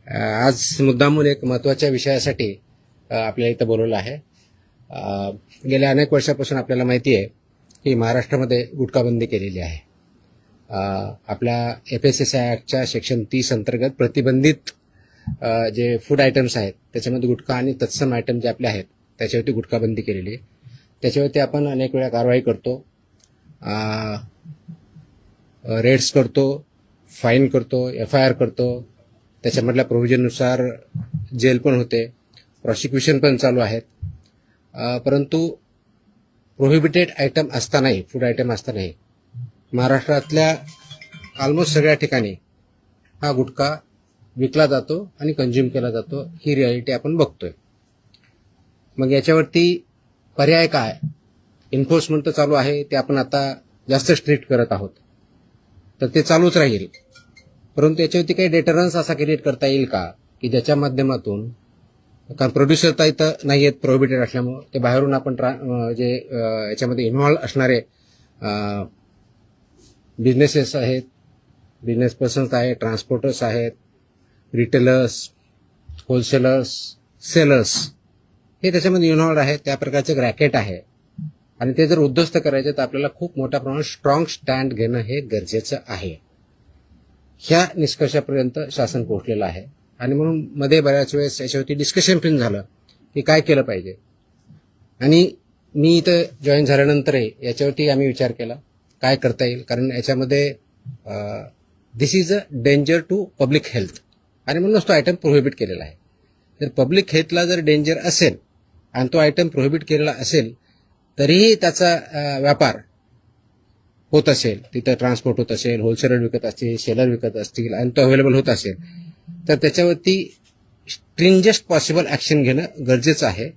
आज मुद्दामून एक महत्त्वाच्या विषयासाठी आपल्याला इथं बोलवलं आहे. गेल्या अनेक वर्षापासून आपल्याला माहिती आहे की महाराष्ट्रामध्ये गुटखाबंदी केलेली आहे. आपल्या FSSAI ॲक्टच्या सेक्शन 30 अंतर्गत प्रतिबंधित जे फूड आयटम्स आहेत त्याच्यामध्ये गुटखा आणि तत्सम आयटम जे आपले आहेत त्याच्यावरती गुटखाबंदी केलेली आहे. त्याच्यावरती आपण अनेक वेळा कारवाई करतो, रेड्स करतो, फाईन करतो, FIR करतो. त्याच्यामधल्या प्रोव्हिजननुसार जेल पण होते, प्रॉसिक्युशन पण चालू आहेत. परंतु प्रोहिबिटेड आयटम असतानाही, फूड आयटम असतानाही महाराष्ट्रातल्या ऑलमोस्ट सगळ्या ठिकाणी हा गुटखा विकला जातो आणि कंझ्युम केला जातो. ही रियालिटी आपण बघतोय. मग याच्यावरती पर्याय काय? एन्फोर्समेंट तर चालू आहे, ते आपण आता जास्त स्ट्रिक्ट करत आहोत, तर ते चालूच राहील. परंतु याच्यावरती काही डेटरन्स असा क्रिएट करता येईल का की ज्याच्या माध्यमातून, कारण प्रोड्युसर तर इथं नाही आहेत प्रोहिबिटेड असल्यामुळे, ते बाहेरून आपण जे याच्यामध्ये इन्व्हॉल्व असणारे बिझनेसेस आहेत, बिझनेस पर्सन्स आहेत, ट्रान्सपोर्टर्स आहेत, रिटेलर्स, होलसेलर्स, सेलर्स, हे त्याच्यामध्ये इन्व्हॉल्व आहेत. त्या प्रकारचे रॅकेट आहे आणि ते जर उद्ध्वस्त करायचे तर आपल्याला खूप मोठ्या प्रमाणात स्ट्रॉंग स्टँड घेणं हे गरजेचं आहे. ह्या निष्कर्षापर्यंत शासन पोहोचलेलं आहे आणि म्हणून मध्ये बऱ्याच वेळेस याच्यावरती डिस्कशन पण झालं की काय केलं पाहिजे. आणि मी इथं जॉईन झाल्यानंतरही याच्यावरती आम्ही विचार केला काय करता येईल, कारण याच्यामध्ये this is a danger to public health आणि म्हणूनच तो आयटम प्रोहिबिट केलेला आहे. जर पब्लिक हेल्थला जर डेंजर असेल आणि तो आयटम प्रोहिबिट केलेला असेल तरीही त्याचा व्यापार होत असेल, तिथं ट्रान्सपोर्ट होत असेल, होलसेलर विकत असतील, सेलर विकत असतील आणि तो अवेलेबल होत असेल, तर त्याच्यावरती स्ट्रिंजेस्ट पॉसिबल ॲक्शन घेणं गरजेचं आहे.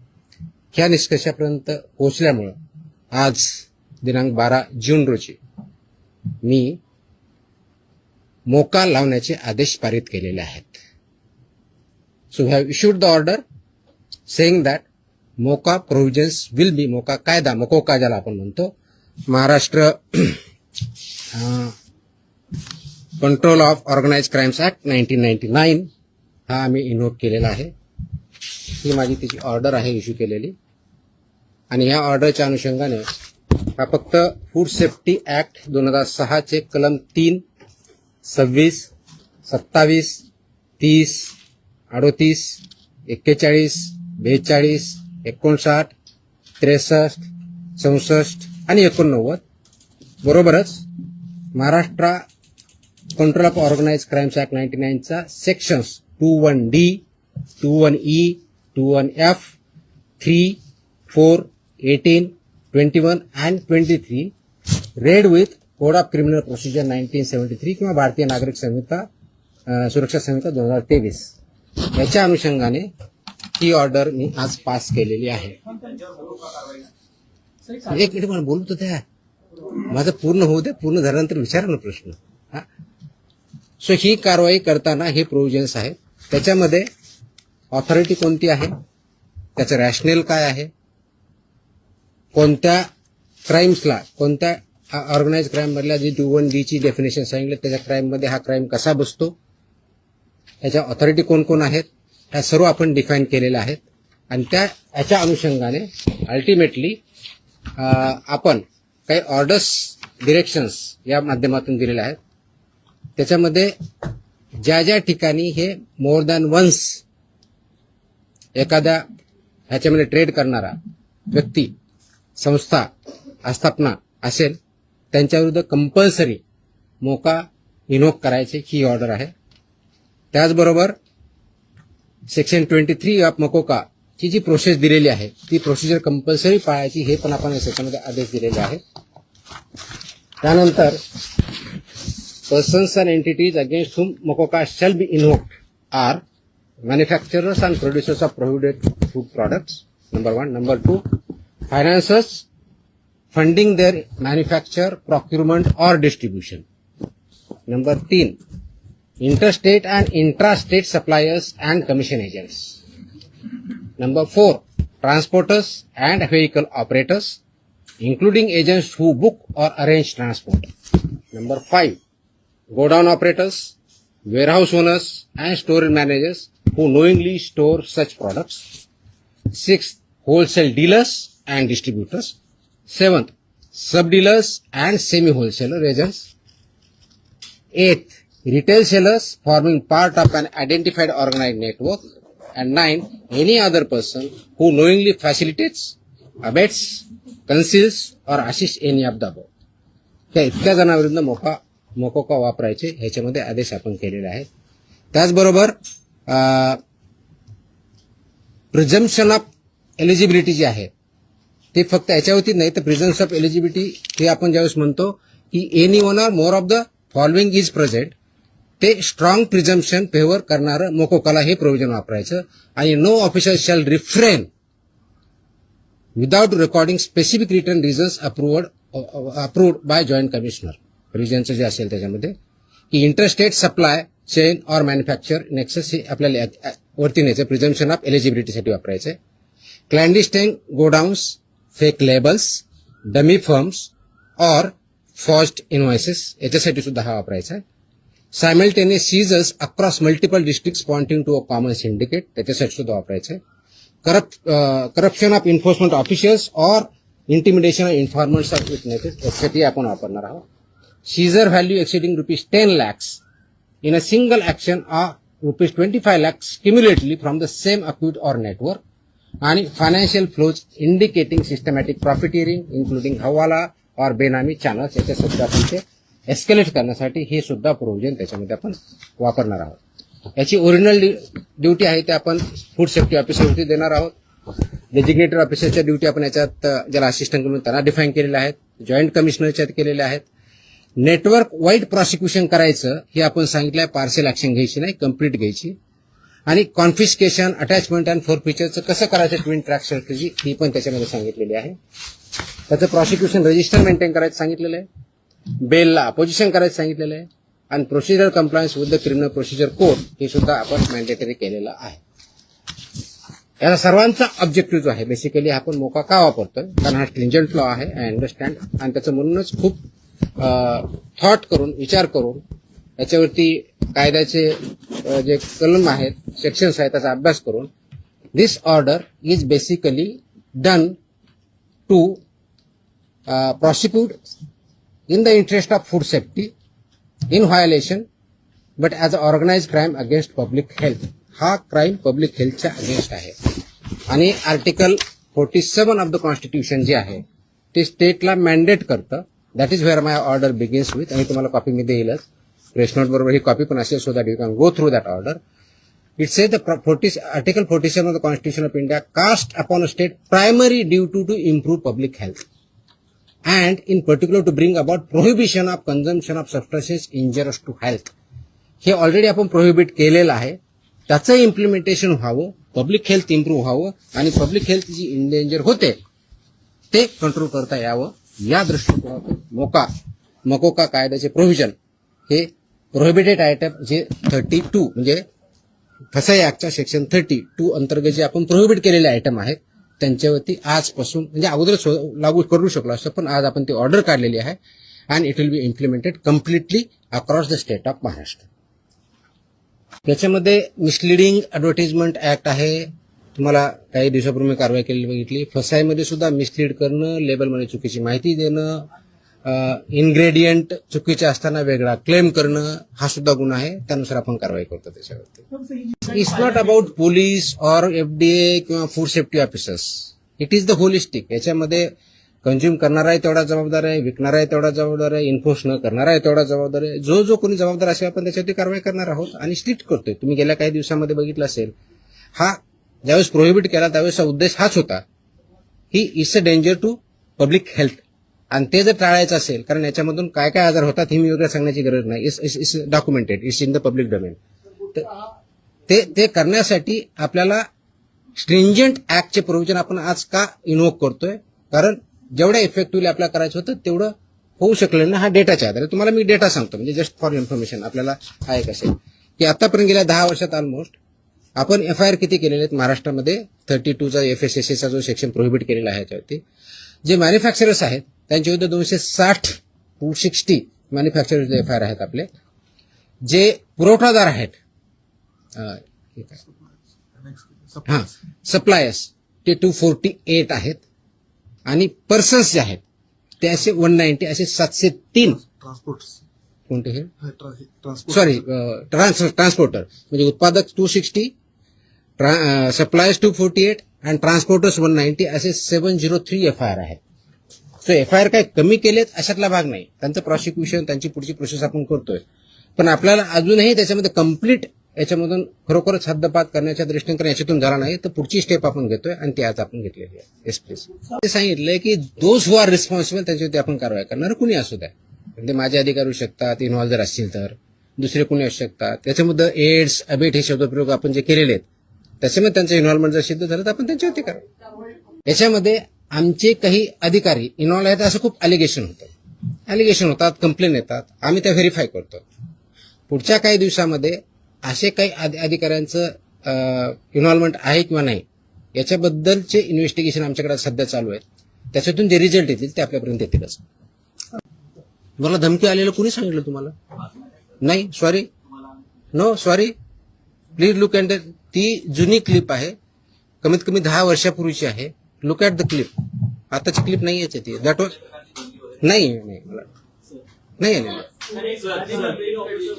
ह्या निष्कर्षापर्यंत पोहोचल्यामुळं आज दिनांक 12 जून रोजी मी मोका लावण्याचे आदेश पारित केलेले आहेत. So we have issued the order saying that MCOCA provisions will be, MCOCA कायदा, मकोका ज्याला आपण म्हणतो, Maharashtra control of organise crimes act 1999 हा आम्ही इन्व्होक केलेला आहे. ही माझी त्याची ऑर्डर आहे इश्यू केलेली. आणि ह्या ऑर्डरच्या अनुषंगाने हा फक्त फूड सेफ्टी ऍक्ट 2006 चे कलम 3, 26, 27, 30, 38, 41, 42, 59, 63, 64 आणि 89 बरोबरच Maharashtra control of organise crimes act 99चा sections 21D, 21E, 21F, 3, 4, 18, 21 and 23 read with code of criminal procedure 1973 किंवा भारतीय नागरिक संहिता सुरक्षा संहिता 2023 याच्या अनुषंगाने ही ऑर्डर मी आज पास केलेली आहे. एक मिनिट मला बोलतो त्या माझं पूर्ण होऊ दे, पूर्ण झाल्यानंतर विचारा ना प्रश्न. सो ही कारवाई करताना हे प्रोव्हिजन्स आहेत. त्याच्यामध्ये ऑथॉरिटी कोणती आहे, त्याचं रॅशनल काय आहे, कोणत्या क्राईम्सला, कोणत्या ऑर्गनाइज क्राईम मधल्या जी 21D ची डेफिनेशन सांगितलं त्याच्या क्राईम मध्ये हा क्राईम कसा बसतो, याच्या ऑथॉरिटी कोण कोण आहेत, ह्या सर्व आपण डिफाईन केलेल्या आहेत. आणि याच्या अनुषंगाने अल्टिमेटली आपण काही ऑर्डर्स, डिरेक्शन्स या माध्यमातून दिलेल्या आहेत. त्याच्यामध्ये ज्या ज्या ठिकाणी हे मोर दॅन वन्स एखाद्या ह्याच्यामध्ये ट्रेड करणारा व्यक्ती, संस्था, आस्थापना असेल त्यांच्याविरुद्ध कंपल्सरी मोका इन्व्होक करायची ही ऑर्डर आहे. त्याचबरोबर सेक्शन 23 ऑफ मकोका ची जी प्रोसेस दिलेली आहे ती प्रोसिजर कंपल्सरी पाळायची हे पण आपण या सेक्शनमध्ये आदेश दिलेले आहे. त्यानंतर persons and entities against whom MOCOCA shall be invoked are manufacturers and producers of prohibited food products, number 1. Number 2, financiers funding their manufacture, procurement or distribution. Number 3, interstate and intrastate suppliers and commission agents. Number 4, transporters and vehicle operators, including agents who book or arrange transport. Number 5, godown operators, warehouse owners and store managers who knowingly store such products. Sixth, wholesale dealers and distributors. Seventh, sub-dealers and semi-wholesaler agents. Eighth, retail sellers forming part of an identified organized network. And ninth, any other person who knowingly facilitates, abets, conceals or assists any of the above. त्या इतक्या जणांविरुद्ध मोकोका वापरायचे ह्याच्यामध्ये आदेश आपण केलेले आहेत. त्याचबरोबर प्रिझम्पशन ऑफ एलिजिबिलिटी जी आहे ते फक्त याच्यावरती नाही तर प्रिझम्पशन ऑफ एलिजिबिलिटी हे आपण ज्यावेळेस म्हणतो की any one or more of the following is present, ते स्ट्रॉंग प्रिझम्पशन फेवर करणारं मोकोकाला हे प्रोव्हिजन वापरायचं. आणि no officer shall refrain without recording specific return reasons approved by joint commissioner. रिजनचं जे असेल त्याच्यामध्ये की interstate supply chain or manufacture nexus हे आपल्याला वरती न्यायचं प्रिझम्पशन ऑफ एलिजिबिलिटीसाठी वापरायचं. Clandestine godowns, fake labels, dummy firms or forged invoices याच्यासाठी सुद्धा हा वापरायचा आहे. Simultaneous seizures across multiple districts pointing to a common syndicate त्याच्यासाठी सुद्धा वापरायचं आहे. Corruption of enforcement officials or intimidation of informers of witnesses यासाठी आपण वापरणार आहोत. Seizure value exceeding ₹10 lakhs in a single action or ₹25 lakhs cumulatively from the same account or network. आणि financial flows indicating systematic profiteering including हवाला और बेनामी channels याच्या सुद्धा आपण ते एस्केलेट करण्यासाठी हे सुद्धा प्रोव्हिजन त्याच्यामध्ये आपण वापरणार आहोत. याची ओरिजिनल ड्युटी आहे ते आपण फूड सेफ्टी ऑफिसरवरती देणार आहोत. डेजिग्नेटेड ऑफिसरच्या ड्युटी आपण याच्यात ज्याला असिस्टंट म्हणून त्यांना डिफाईन केलेल्या आहेत. जॉईंट कमिशनरच्यात केलेल्या आहेत. नेटवर्क वाईड प्रॉसिक्युशन करायचं हे आपण सांगितलं आहे. पार्सल ऍक्शन घ्यायची नाही, कंप्लीट घ्यायची. आणि कॉन्फिस्केशन, अटॅचमेंट अँड फोरफिचरचं कसं करायचं ट्विन ट्रॅक स्ट्रॅटेजी ही पण त्याच्यामध्ये सांगितलेली आहे. त्याचं प्रॉसिक्युशन रजिस्टर मेंटेन करायचं सांगितलेलं आहे. बेलला अपोजिशन करायचं सांगितलेलं आहे. आणि procedure compliance with the criminal procedure code हे सुद्धा आपण मॅन्डेटरी केलेलं आहे. याचा सर्वांचा ऑब्जेक्टिव्ह जो आहे बेसिकली आपण मोका का वापरतोय कारण हा स्ट्रिंजंट लॉ आहे. I understand. आणि त्याचं म्हणूनच खूप थॉट करून विचार करून याच्यावरती कायद्याचे जे कलम आहेत सेक्शन्स आहेत त्याचा अभ्यास करून this order is basically done to prosecute in the interest of food safety in violation but as an organized crime against public health. हा क्राईम पब्लिक हेल्थच्या अगेन्स्ट आहे. आणि आर्टिकल 47 ऑफ द कॉन्स्टिट्यूशन जे आहे ते स्टेटला मॅन्डेट करतं. That is where my order begins with. आणि तुम्हाला कॉपी मी देईलच, प्रेस नोट बरोबर ही कॉपी पण असेल so that you can go through that order. It say the article 47 of the constitution of India cast upon a state primary duty to improve public health and in particular to bring about prohibition of consumption of substances injurious to health. हे already आपण prohibit केलेलं आहे. त्याचं implementation व्हावं, public health improve व्हावं आणि public health जी endanger होते ते कंट्रोल करता यावं या दृष्टिकोनातून मोकोका कायद्याचे प्रोव्हिजन हे प्रोहिबिटेड आयटम जे 32 म्हणजे फसाई ऍक्टच्या सेक्शन 32 अंतर्गत जे आपण प्रोहिबिट केलेले आयटम आहेत त्यांच्यावरती आजपासून म्हणजे अगोदर लागू करू शकलो असतं पण आज आपण ती ऑर्डर काढलेली आहे. And it will B implemented completely across the state of Maharashtra. त्याच्यामध्ये मिसलिडिंग ऍडव्हर्टाइजमेंट ऍक्ट आहे. तुम्हाला काही दिवसापूर्वी कारवाई केलेली बघितली. फसाईमध्ये सुद्धा मिसलीड करणं, लेबलमध्ये चुकीची माहिती देणं, इन्ग्रेडियंट चुकीचे असताना वेगळा क्लेम करणं हा सुद्धा गुन्हा आहे. त्यानुसार आपण कारवाई करतो त्याच्यावरती. It's not about police or FDA किंवा food safety officers. It is the holistic. याच्यामध्ये कंझ्युम करणारा आहे तेवढा जबाबदार आहे, विकणारा आहे तेवढा जबाबदार आहे, इन्फोर्स न करणारा आहे तेवढा जबाबदार आहे. जो कोणी जबाबदार असेल आपण त्याच्यावरती कारवाई करणार आहोत आणि स्ट्रिक्ट करतोय. तुम्ही गेल्या काही दिवसामध्ये बघितलं असेल हा ज्यावेळेस प्रोहिबिट केला त्यावेळेसचा उद्देश हाच होता ही it's a danger to public health. आणि ते जर टाळायचं असेल कारण याच्यामधून काय काय आजार होतात हे मी वेगळं सांगण्याची गरज नाही. It's documented, it's in the public domain. ते करण्यासाठी आपल्याला स्ट्रिंजंट ऍक्टचे प्रोव्हिजन आपण आज का इन्व्होक करतोय कारण जेवढ्या इफेक्टिव्हली आपल्याला करायचं होतं तेवढं होऊ शकलं ना. हा डेटाच्या आधारे तुम्हाला मी डेटा सांगतो म्हणजे जस्ट फॉर इन्फॉर्मेशन आपल्याला हा एक असेल की आतापर्यंत गेल्या 10 वर्षात ऑलमोस्ट आपण FIR किती केलेले आहेत महाराष्ट्रामध्ये. 32चा FSSAचा जो सेक्शन प्रोहिबिट केलेला आहे त्यावरती जे मॅन्युफॅक्चरर्स आहेत त्यांच्या विरुद्ध 260 मॅन्युफॅक्चरर्स FIR आहेत आपले. जे पुरवठादार आहेत हा सप्लायर्स ते 248 आहेत आणि पर्सन्स जे आहेत ते असे 190 असे 703 ट्रान्सपोर्ट कोणते हे ट्रान्सपोर्ट सॉरी ट्रान्सपोर्टर म्हणजे उत्पादक 260 सप्लायर्स 248 आणि ट्रान्सपोर्टर्स 190 असे 703 FIR आहेत. सो FIR काय कमी केलेत अशातला भाग नाही. त्यांचं प्रॉसिक्युशन त्यांची पुढची प्रोसेस आपण करतोय. पण आपल्याला अजूनही त्याच्यामध्ये कम्प्लीट याच्यामधून खरोखरच हद्दपात करण्याच्या दृष्टीने कारण याच्यातून झाला नाही तर पुढची स्टेप आपण घेतोय आणि ती आज आपण घेतलेली आहे. Yes please. ते सांगितलंय की दोज हु आर रिस्पॉन्सिबल त्यांच्यावरती आपण कारवाई करणार कुणी असू द्या. म्हणजे माझे अधिकारी होऊ शकतात इन्व्हॉल्व जर असतील तर दुसरे कोणी असू शकतात. त्याच्यामध्ये एड्स अबेट हे शब्दप्रयोग आपण जे केलेले आहेत त्याच्यामध्ये त्यांचं इन्व्हॉल्वमेंट जर सिद्ध झालं तर आपण त्यांच्यावरती करू. याच्यामध्ये आमचे काही अधिकारी इन्व्हॉल्व आहेत असं खूप अलिगेशन होतात कंप्लेन येतात आम्ही त्या व्हेरीफाय करतो. पुढच्या काही दिवसामध्ये असे काही अधिकाऱ्यांचं इन्व्हॉल्वमेंट आहे किंवा नाही याच्याबद्दलचे इन्व्हेस्टिगेशन आमच्याकडे सध्या चालू आहे. त्याच्यातून जे रिझल्ट येतील ते आपल्यापर्यंत येतीलच. मला धमकी आलेलं कुणी सांगितलं तुम्हाला? नाही sorry no sorry please look at ती जुनी क्लिप आहे कमीत कमी 10 वर्षापूर्वीची आहे. Look at the clip. आताची क्लिप नाही याची ती दॅट वॉज नाही मला नाही आलेलं.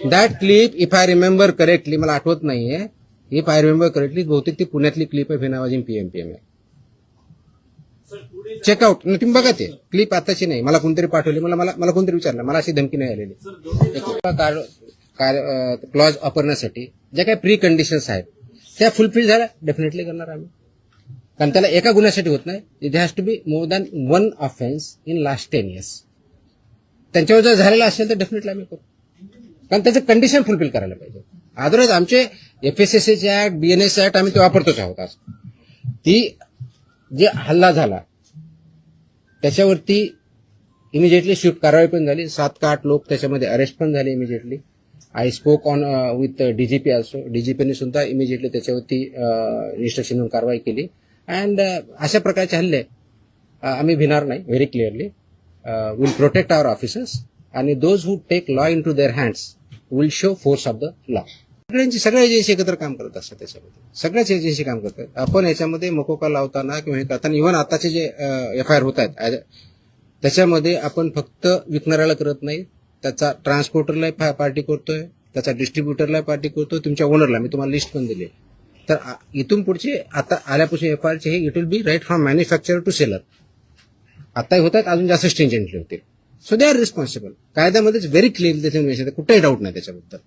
That clip if I remember correctly मला आठवत नाहीये इफ आय रिमेंबर करेक्टली बहुतेक ती पुण्यातली क्लिप आहे फेनावाजीन पीएमपीएम आहे. चेकआउट तुम्ही बघा ते क्लिप आताची नाही मला कोणतरी पाठवली मला कोणतरी विचारलं मला अशी धमकी नाही आलेली. क्लॉज वापरण्यासाठी ज्या काही प्री कंडिशन्स आहेत त्या फुलफिल झाल्या डेफिनेटली करणार आम्ही. कारण त्याला एका गुन्ह्यासाठी होत नाही. It has to be more than 1 offence in last 10 years. त्यांच्यावर जर झालेला असेल तर डेफिनेटली आम्ही करू कारण त्याचं कंडिशन फुलफिल करायला पाहिजे. अदरवाईज आमचे FSSAचे ऍक्ट BNS ऍक्ट आम्ही ते वापरतोच आहोत. आज ती जे हल्ला झाला त्याच्यावरती इमिजिएटली स्विफ्ट कारवाई पण झाली. 7 का 8 लोक त्याच्यामध्ये अरेस्ट पण झाले immediately. I spoke on with DGP also. DGPने सुद्धा इमिजिएटली त्याच्यावरती इन्स्ट्रक्शन म्हणून कारवाई केली. अँड अशा प्रकारचे हल्ले आम्ही भिणार नाही. Very clearly will protect our officers आणि those who take law into their hands will show force of the law. सगळ्या एजन्सी एकत्र काम करत असतात. त्याच्यामध्ये सगळ्याच एजन्सी काम करतात. आपण याच्यामध्ये मकोका लावताना किंवा हे करताना इव्हन आताचे जे FIR होत आहेत त्याच्यामध्ये आपण फक्त विकणाऱ्याला करत नाही त्याचा ट्रान्सपोर्टरला पार्टी करतोय त्याचा डिस्ट्रीब्युटरला पार्टी करतोय तुमच्या ओनरला. मी तुम्हाला लिस्ट पण दिली. तर इथून पुढचे आता आल्यापासून FIRचे हे it will be right from manufacturer to seller. आताही होत आहेत अजून जास्त स्ट्रिंजंटली होतील. So they are responsible. कायद्यामध्येच व्हेरी क्लिअरली त्याचे कुठेही डाऊट नाही त्याच्याबद्दल.